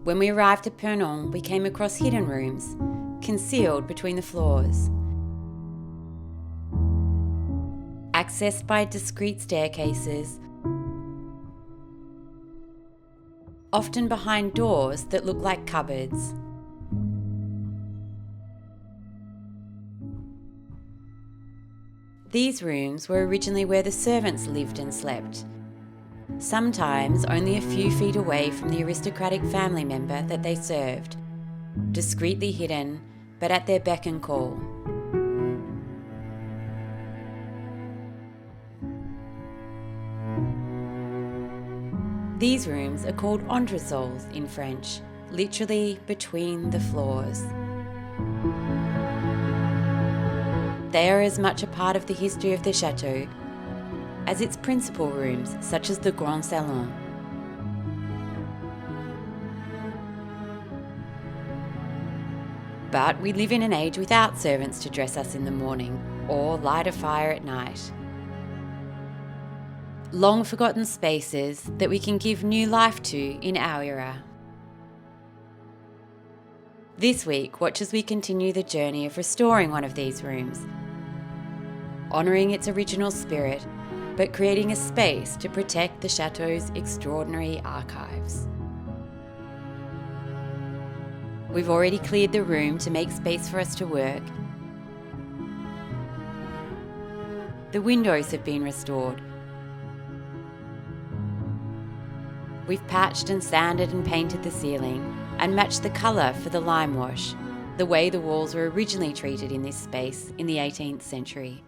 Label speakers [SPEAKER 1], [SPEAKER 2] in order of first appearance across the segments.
[SPEAKER 1] When we arrived at Pernong, we came across hidden rooms, concealed between the floors. Accessed by discreet staircases, often behind doors that look like cupboards. These rooms were originally where the servants lived and slept, sometimes only a few feet away from the aristocratic family member that they served, discreetly hidden, but at their beck and call. These rooms are called entresols in French, literally between the floors. They are as much a part of the history of the chateau as its principal rooms, such as the Grand Salon. But we live in an age without servants to dress us in the morning or light a fire at night. Long forgotten spaces that we can give new life to in our era. This week, watch as we continue the journey of restoring one of these rooms, honouring its original spirit, but creating a space to protect the chateau's extraordinary archives. We've already cleared the room to make space for us to work. The windows have been restored. We've patched and sanded and painted the ceiling and matched the colour for the lime wash, the way the walls were originally treated in this space in the 18th century.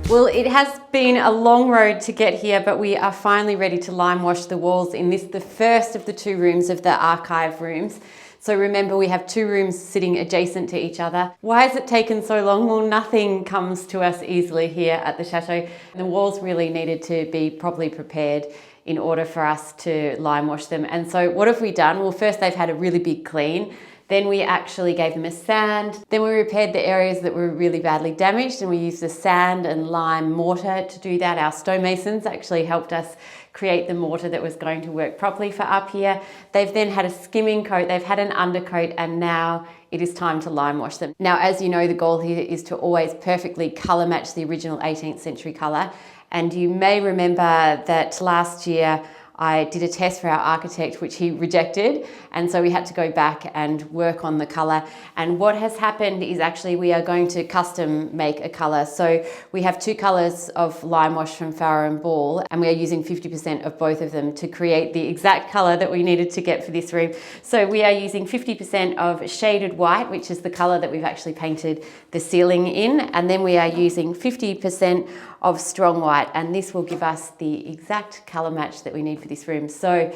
[SPEAKER 1] Well, it has been a long road to get here, but we are finally ready to lime wash the walls in this, the first of the 2 rooms of the archive rooms. So remember, we have 2 rooms sitting adjacent to each other. Why has it taken so long? Well, nothing comes to us easily here at the Chateau. The walls really needed to be properly prepared in order for us to lime wash them. And so what have we done? Well, first they've had a really big clean. Then we actually gave them a sand. Then we repaired the areas that were really badly damaged, and we used a sand and lime mortar to do that. Our stonemasons actually helped us create the mortar that was going to work properly for up here. They've then had a skimming coat, they've had an undercoat, and now it is time to lime wash them. Now, as you know, the goal here is to always perfectly colour match the original 18th century colour. And you may remember that last year I did a test for our architect, which he rejected. And so we had to go back and work on the colour. And what has happened is actually we are going to custom make a colour. So we have 2 colours of lime wash from Farrow and Ball, and we are using 50% of both of them to create the exact colour that we needed to get for this room. So we are using 50% of shaded white, which is the colour that we've actually painted the ceiling in. And then we are using 50% of strong white, and this will give us the exact colour match that we need for this room. So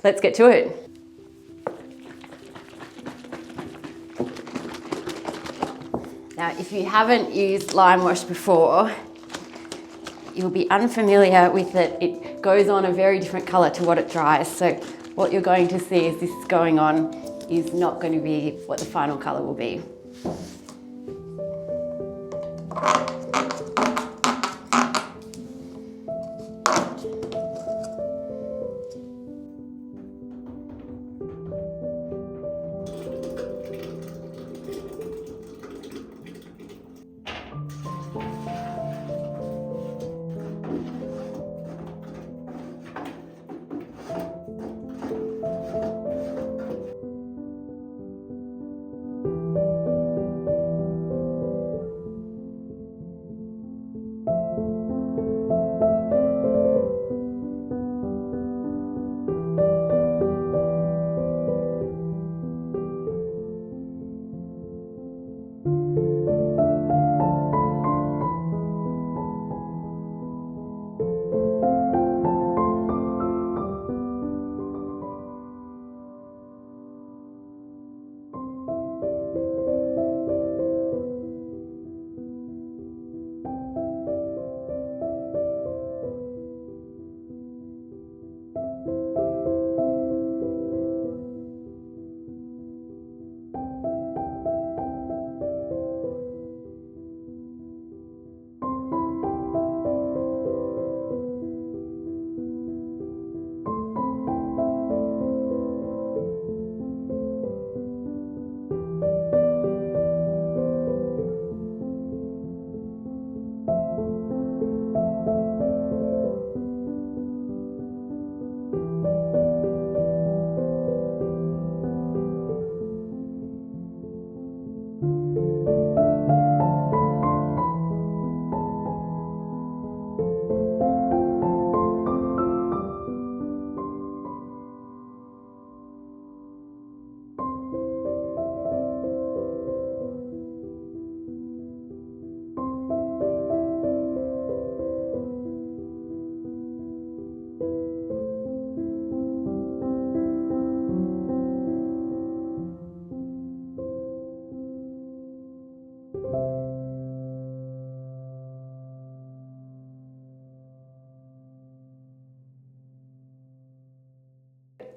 [SPEAKER 1] let's get to it. Now, if you haven't used lime wash before, you'll be unfamiliar with it. It goes on a very different colour to what it dries. So what you're going to see as this is going on is not going to be what the final colour will be.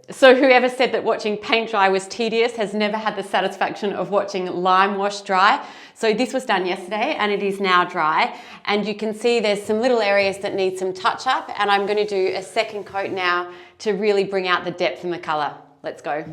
[SPEAKER 1] So whoever said that watching paint dry was tedious has never had the satisfaction of watching lime wash dry. So this was done yesterday and it is now dry. And you can see there's some little areas that need some touch up, and I'm going to do a second coat now to really bring out the depth and the colour. Let's go.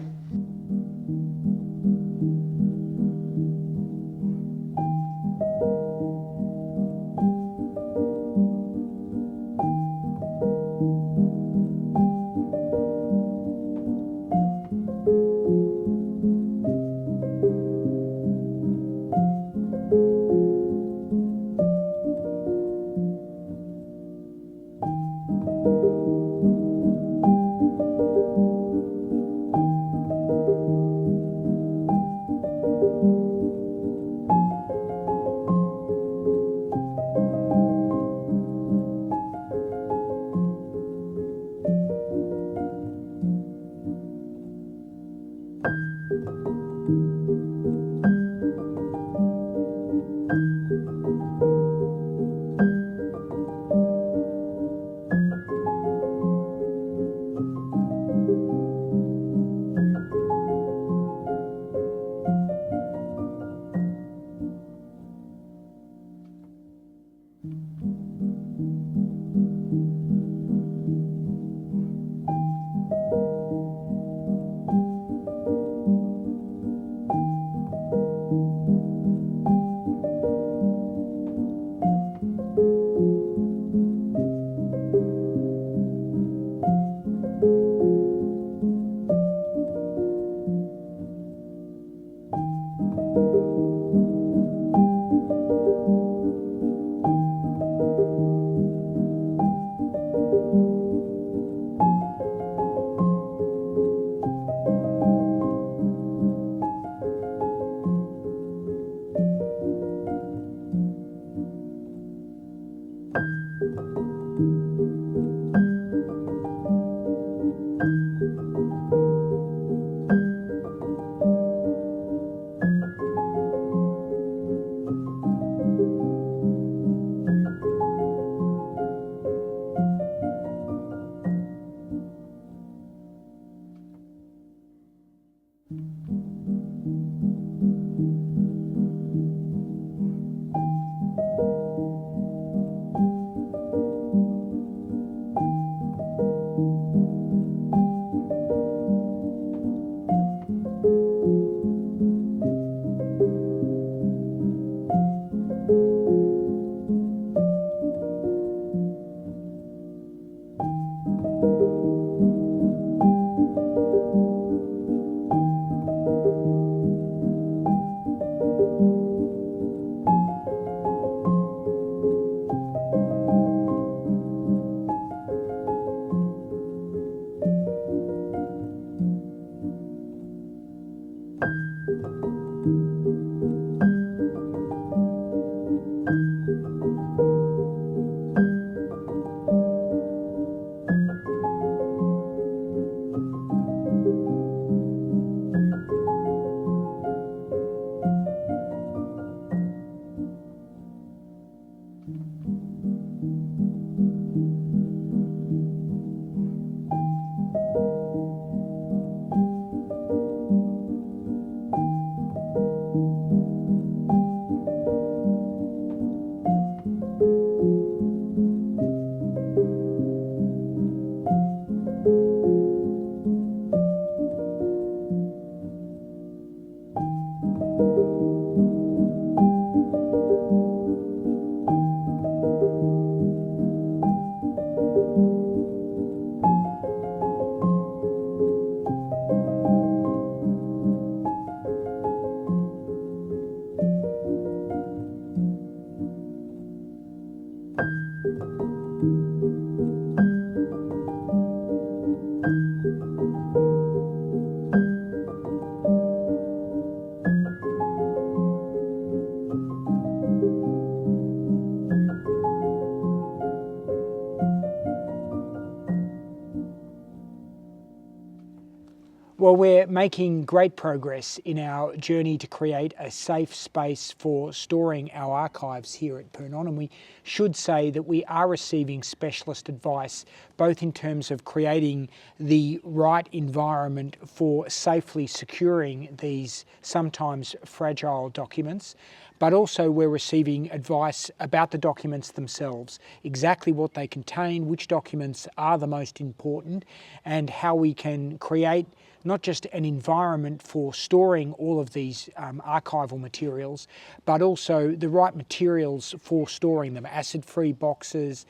[SPEAKER 2] Well, we're making great progress in our journey to create a safe space for storing our archives here at Pernong, and we should say that we are receiving specialist advice both in terms of creating the right environment for safely securing these sometimes fragile documents, but also we're receiving advice about the documents themselves, exactly what they contain, which documents are the most important, and how we can create not just an environment for storing all of these archival materials, but also the right materials for storing them, acid-free boxes,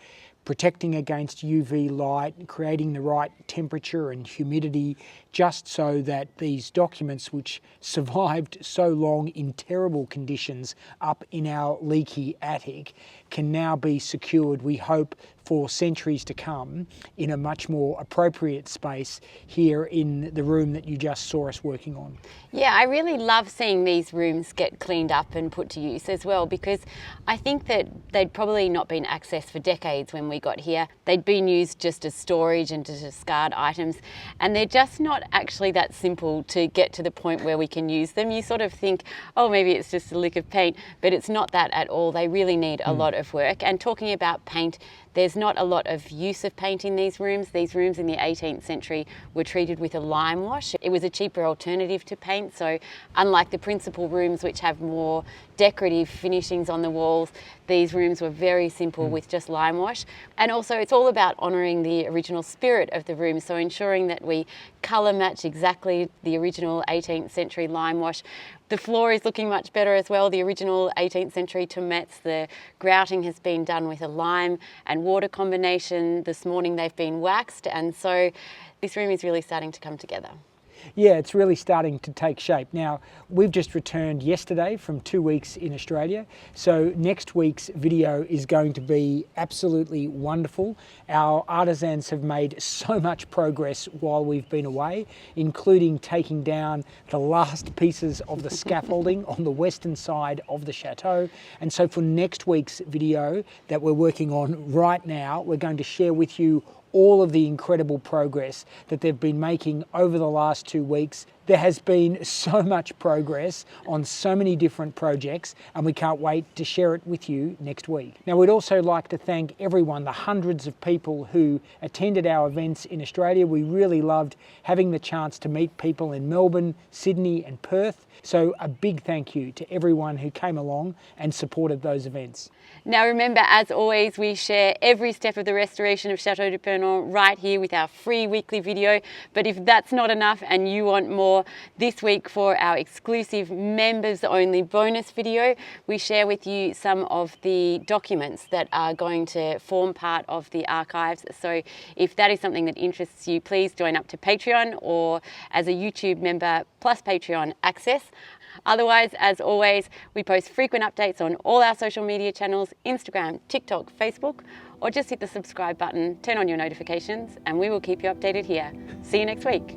[SPEAKER 2] protecting against UV light, creating the right temperature and humidity, just so that these documents, which survived so long in terrible conditions up in our leaky attic, can now be secured, we hope, for centuries to come in a much more appropriate space here in the room that you just saw us working on.
[SPEAKER 1] Yeah, I really love seeing these rooms get cleaned up and put to use as well, because I think that they'd probably not been accessed for decades when we got here. They'd been used just as storage and to discard items, and they're just not actually that simple to get to the point where we can use them. You sort of think, oh, maybe it's just a lick of paint, but it's not that at all. They really need a lot of work. And talking about paint, There's not a lot of use of paint in these rooms. These rooms in the 18th century were treated with a lime wash. It was a cheaper alternative to paint, so unlike the principal rooms which have more decorative finishings on the walls, these rooms were very simple with just lime wash. And also it's all about honouring the original spirit of the room, so ensuring that we colour match exactly the original 18th century lime wash. The floor is looking much better as well. The original 18th century tomettes, the grouting has been done with a lime and water combination. This morning they've been waxed, and so this room is really starting to come together.
[SPEAKER 2] Yeah, it's really starting to take shape. Now, we've just returned yesterday from 2 weeks in Australia, so next week's video is going to be absolutely wonderful. Our artisans have made so much progress while we've been away, including taking down the last pieces of the scaffolding on the western side of the chateau. And so for next week's video that we're working on right now, we're going to share with you all of the incredible progress that they've been making over the last 2 weeks. There has been so much progress on so many different projects, and we can't wait to share it with you next week. Now, we'd also like to thank everyone, the hundreds of people who attended our events in Australia. We really loved having the chance to meet people in Melbourne, Sydney and Perth. So a big thank you to everyone who came along and supported those events.
[SPEAKER 1] Now remember, as always, we share every step of the restoration of Château de Pernong right here with our free weekly video. But if that's not enough and you want more, this week for our exclusive members only bonus video, we share with you some of the documents that are going to form part of the archives. So if that is something that interests you, please join up to Patreon or as a YouTube member plus Patreon access. Otherwise, as always, we post frequent updates on all our social media channels, Instagram, TikTok, Facebook, or just hit the subscribe button, turn on your notifications, and we will keep you updated here. See you next week.